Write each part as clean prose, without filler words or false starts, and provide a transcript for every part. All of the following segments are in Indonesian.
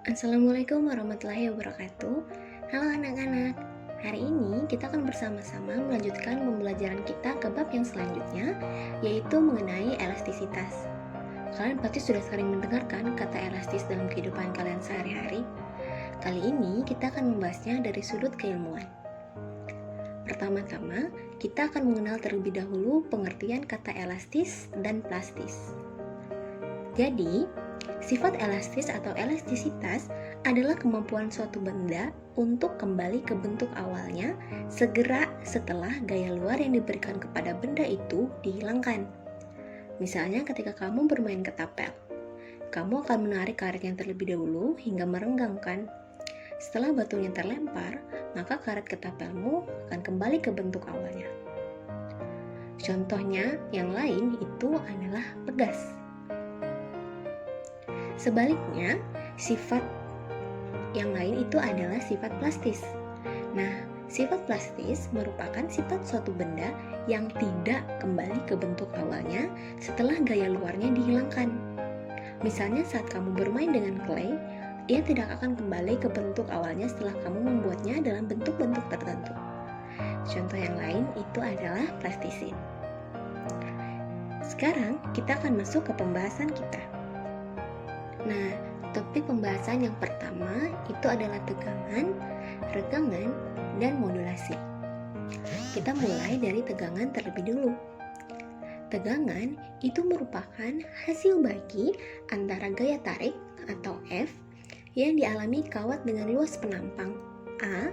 Assalamualaikum warahmatullahi wabarakatuh. Halo anak-anak, hari ini kita akan bersama-sama melanjutkan pembelajaran kita ke bab yang selanjutnya, yaitu mengenai elastisitas. Kalian pasti sudah sering mendengarkan kata elastis dalam kehidupan kalian sehari-hari. Kali ini kita akan membahasnya dari sudut keilmuan. Pertama-tama, kita akan mengenal terlebih dahulu pengertian kata elastis dan plastis. Jadi, sifat elastis atau elastisitas adalah kemampuan suatu benda untuk kembali ke bentuk awalnya segera setelah gaya luar yang diberikan kepada benda itu dihilangkan. Misalnya ketika kamu bermain ketapel, kamu akan menarik karetnya terlebih dahulu hingga merenggang kan? Setelah batunya terlempar, maka karet ketapelmu akan kembali ke bentuk awalnya. Contohnya yang lain itu adalah pegas. Sebaliknya, sifat yang lain itu adalah sifat plastis. Nah, sifat plastis merupakan sifat suatu benda yang tidak kembali ke bentuk awalnya setelah gaya luarnya dihilangkan. Misalnya saat kamu bermain dengan clay, ia tidak akan kembali ke bentuk awalnya setelah kamu membuatnya dalam bentuk-bentuk tertentu. Contoh yang lain itu adalah plastisin. Sekarang kita akan masuk ke pembahasan kita. Nah, topik pembahasan yang pertama itu adalah tegangan, regangan, dan modulasi. Kita mulai dari tegangan terlebih dulu. Tegangan itu merupakan hasil bagi antara gaya tarik atau F yang dialami kawat dengan luas penampang A,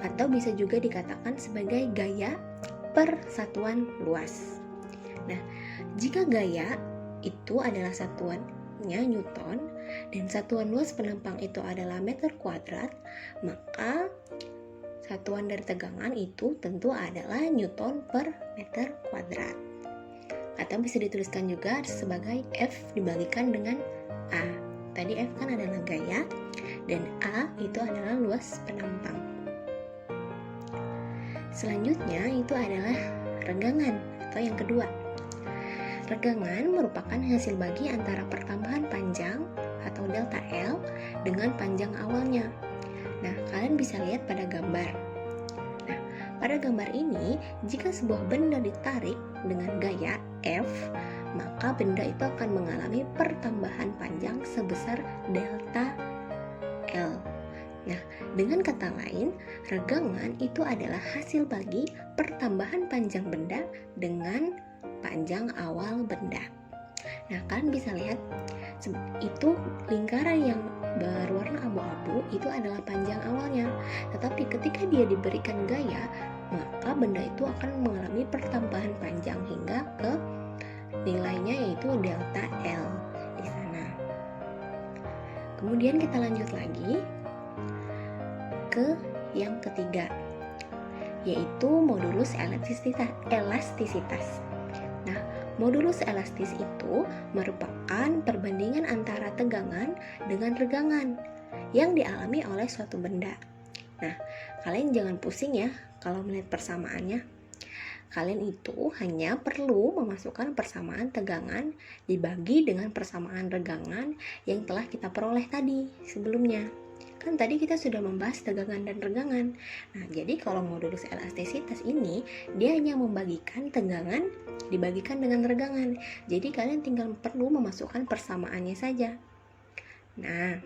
atau bisa juga dikatakan sebagai gaya per satuan luas. Nah, jika gaya itu adalah satuannya Newton dan satuan luas penampang itu adalah meter kuadrat, maka satuan dari tegangan itu tentu adalah Newton per meter kuadrat. Atau bisa dituliskan juga sebagai F dibagikan dengan A. Tadi F kan adalah gaya dan A itu adalah luas penampang. Selanjutnya itu adalah regangan atau yang kedua. Regangan merupakan hasil bagi antara pertambahan panjang atau delta L dengan panjang awalnya. Nah, kalian bisa lihat pada gambar. Nah, pada gambar ini, jika sebuah benda ditarik dengan gaya F, maka benda itu akan mengalami pertambahan panjang sebesar delta L. Nah, dengan kata lain, regangan itu adalah hasil bagi pertambahan panjang benda dengan panjang awal benda. Nah, kalian bisa lihat itu lingkaran yang berwarna abu-abu itu adalah panjang awalnya. Tetapi ketika dia diberikan gaya, maka benda itu akan mengalami pertambahan panjang hingga ke nilainya yaitu delta L di sana. Kemudian kita lanjut lagi ke yang ketiga, yaitu modulus elastisitas. Nah, modulus elastis itu merupakan perbandingan antara tegangan dengan regangan yang dialami oleh suatu benda. Nah, kalian jangan pusing ya kalau melihat persamaannya. Kalian itu hanya perlu memasukkan persamaan tegangan dibagi dengan persamaan regangan yang telah kita peroleh tadi sebelumnya. Kan tadi kita sudah membahas tegangan dan regangan. Nah, jadi kalau modulus elastisitas ini, dia hanya membagikan tegangan dibagikan dengan regangan. Jadi kalian tinggal perlu memasukkan persamaannya saja. Nah,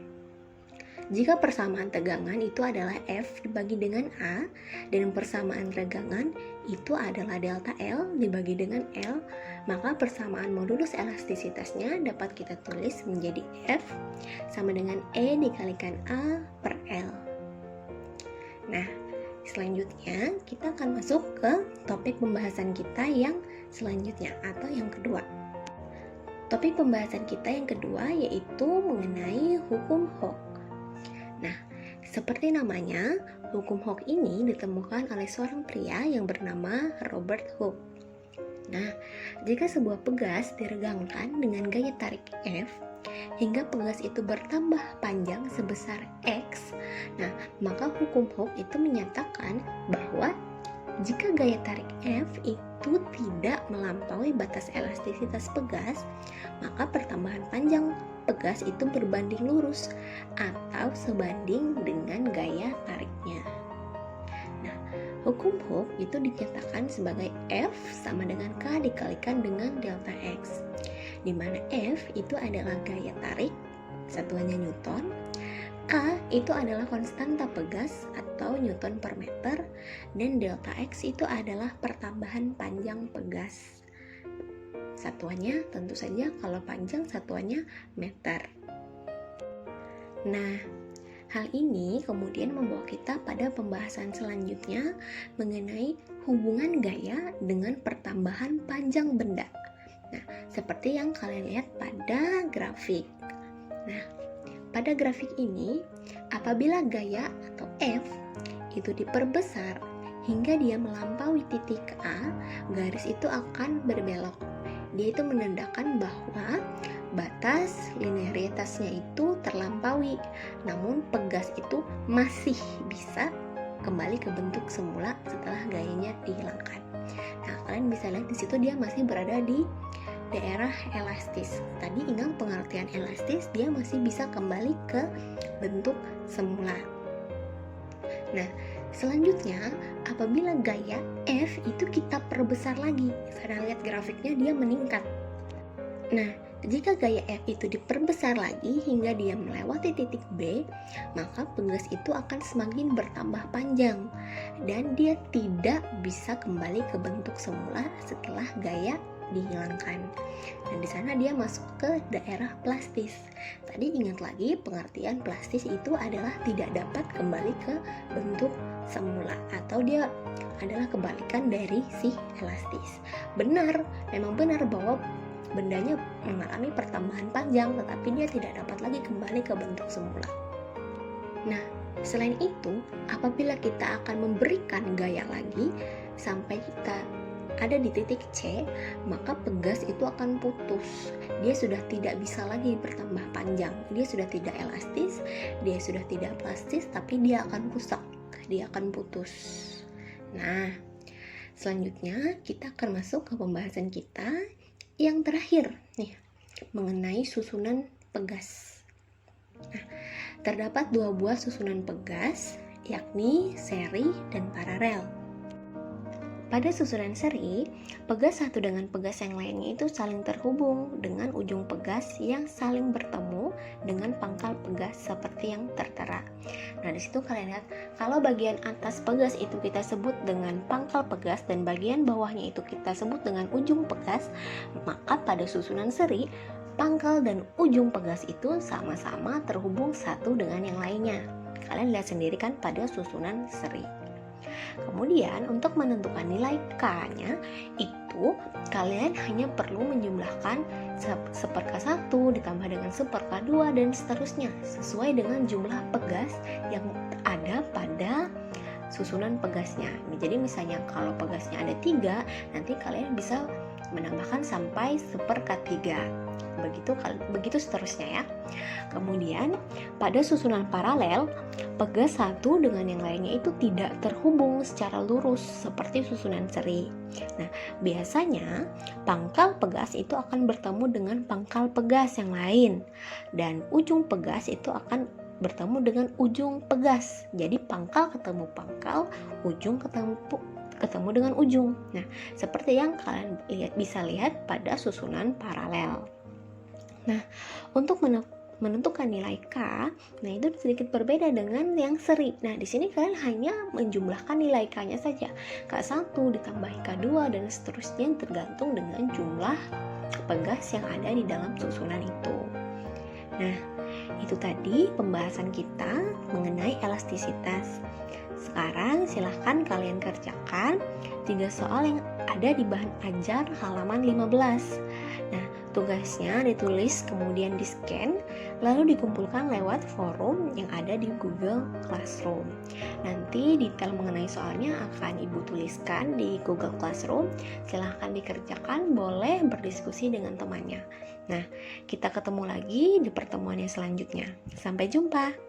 jika persamaan tegangan itu adalah F dibagi dengan A dan persamaan regangan itu adalah delta L dibagi dengan L, maka persamaan modulus elastisitasnya dapat kita tulis menjadi F sama dengan E dikalikan A per L. Nah, selanjutnya kita akan masuk ke topik pembahasan kita yang selanjutnya atau yang kedua. Topik pembahasan kita yang kedua yaitu mengenai hukum Hooke. Nah, seperti namanya, hukum Hooke ini ditemukan oleh seorang pria yang bernama Robert Hooke. Nah, jika sebuah pegas diregangkan dengan gaya tarik F hingga pegas itu bertambah panjang sebesar X, nah, maka hukum Hooke itu menyatakan bahwa jika gaya tarik F itu tidak melampaui batas elastisitas pegas, maka pertambahan panjang pegas itu berbanding lurus atau atau sebanding dengan gaya tariknya. Nah, hukum Hooke itu dinyatakan sebagai F sama dengan K dikalikan dengan delta X, di mana F itu adalah gaya tarik, satuannya Newton, K itu adalah konstanta pegas atau Newton per meter, dan delta X itu adalah pertambahan panjang pegas. Satuannya tentu saja kalau panjang satuannya meter. Nah, hal ini kemudian membawa kita pada pembahasan selanjutnya mengenai hubungan gaya dengan pertambahan panjang benda. Nah, seperti yang kalian lihat pada grafik. Nah, pada grafik ini, apabila gaya atau F itu diperbesar hingga dia melampaui titik A, garis itu akan berbelok. Dia itu menandakan bahwa batas linearitasnya itu terlampaui, namun pegas itu masih bisa kembali ke bentuk semula setelah gayanya dihilangkan. Nah, kalian bisa lihat di situ dia masih berada di daerah elastis. Tadi ingat pengertian elastis, dia masih bisa kembali ke bentuk semula. Nah, selanjutnya apabila gaya F itu kita perbesar lagi, karena lihat grafiknya dia meningkat. Nah, jika gaya F itu diperbesar lagi hingga dia melewati titik B, maka pegas itu akan semakin bertambah panjang dan dia tidak bisa kembali ke bentuk semula setelah gaya dihilangkan. Dan di sana dia masuk ke daerah plastis. Tadi ingat lagi pengertian plastis itu adalah tidak dapat kembali ke bentuk semula atau dia adalah kebalikan dari si elastis. Benar, memang benar bahwa bendanya mengalami pertambahan panjang tetapi dia tidak dapat lagi kembali ke bentuk semula. Nah, selain itu, apabila kita akan memberikan gaya lagi sampai kita ada di titik C, maka pegas itu akan putus. Dia sudah tidak bisa lagi bertambah panjang. Dia sudah tidak elastis, dia sudah tidak plastis, tapi dia akan rusak, dia akan putus. Nah, selanjutnya kita akan masuk ke pembahasan kita yang terakhir nih, mengenai susunan pegas. Nah, terdapat dua buah susunan pegas, yakni seri dan paralel. Pada susunan seri, pegas satu dengan pegas yang lainnya itu saling terhubung dengan ujung pegas yang saling bertemu dengan pangkal pegas seperti yang tertera. Nah, di situ kalian lihat kalau bagian atas pegas itu kita sebut dengan pangkal pegas dan bagian bawahnya itu kita sebut dengan ujung pegas, maka pada susunan seri pangkal dan ujung pegas itu sama-sama terhubung satu dengan yang lainnya. Kalian lihat sendiri kan pada susunan seri. Kemudian untuk menentukan nilai K-nya itu kalian hanya perlu menjumlahkan 1/1 ditambah dengan 1/2 dan seterusnya sesuai dengan jumlah pegas yang ada pada susunan pegasnya. Jadi misalnya kalau pegasnya ada 3, nanti kalian bisa menambahkan sampai 1/3. Begitu seterusnya ya. Kemudian pada susunan paralel, pegas satu dengan yang lainnya itu tidak terhubung secara lurus seperti susunan seri. Nah, biasanya pangkal pegas itu akan bertemu dengan pangkal pegas yang lain dan ujung pegas itu akan bertemu dengan ujung pegas. Jadi pangkal ketemu pangkal, ujung ketemu dengan ujung. Nah, seperti yang kalian bisa lihat pada susunan paralel. Nah, untuk menentukan nilai K, nah itu sedikit berbeda dengan yang seri. Nah, di sini kalian hanya menjumlahkan nilai K-nya saja. K1 ditambah K2 dan seterusnya tergantung dengan jumlah pegas yang ada di dalam susunan itu. Nah, itu tadi pembahasan kita mengenai elastisitas. Sekarang silahkan kalian kerjakan 3 soal yang ada di bahan ajar halaman 15. Nah, tugasnya ditulis kemudian di scan lalu dikumpulkan lewat forum yang ada di Google Classroom. Nanti detail mengenai soalnya akan Ibu tuliskan di Google Classroom. Silahkan dikerjakan, boleh berdiskusi dengan temannya. Nah, kita ketemu lagi di pertemuan yang selanjutnya. Sampai jumpa.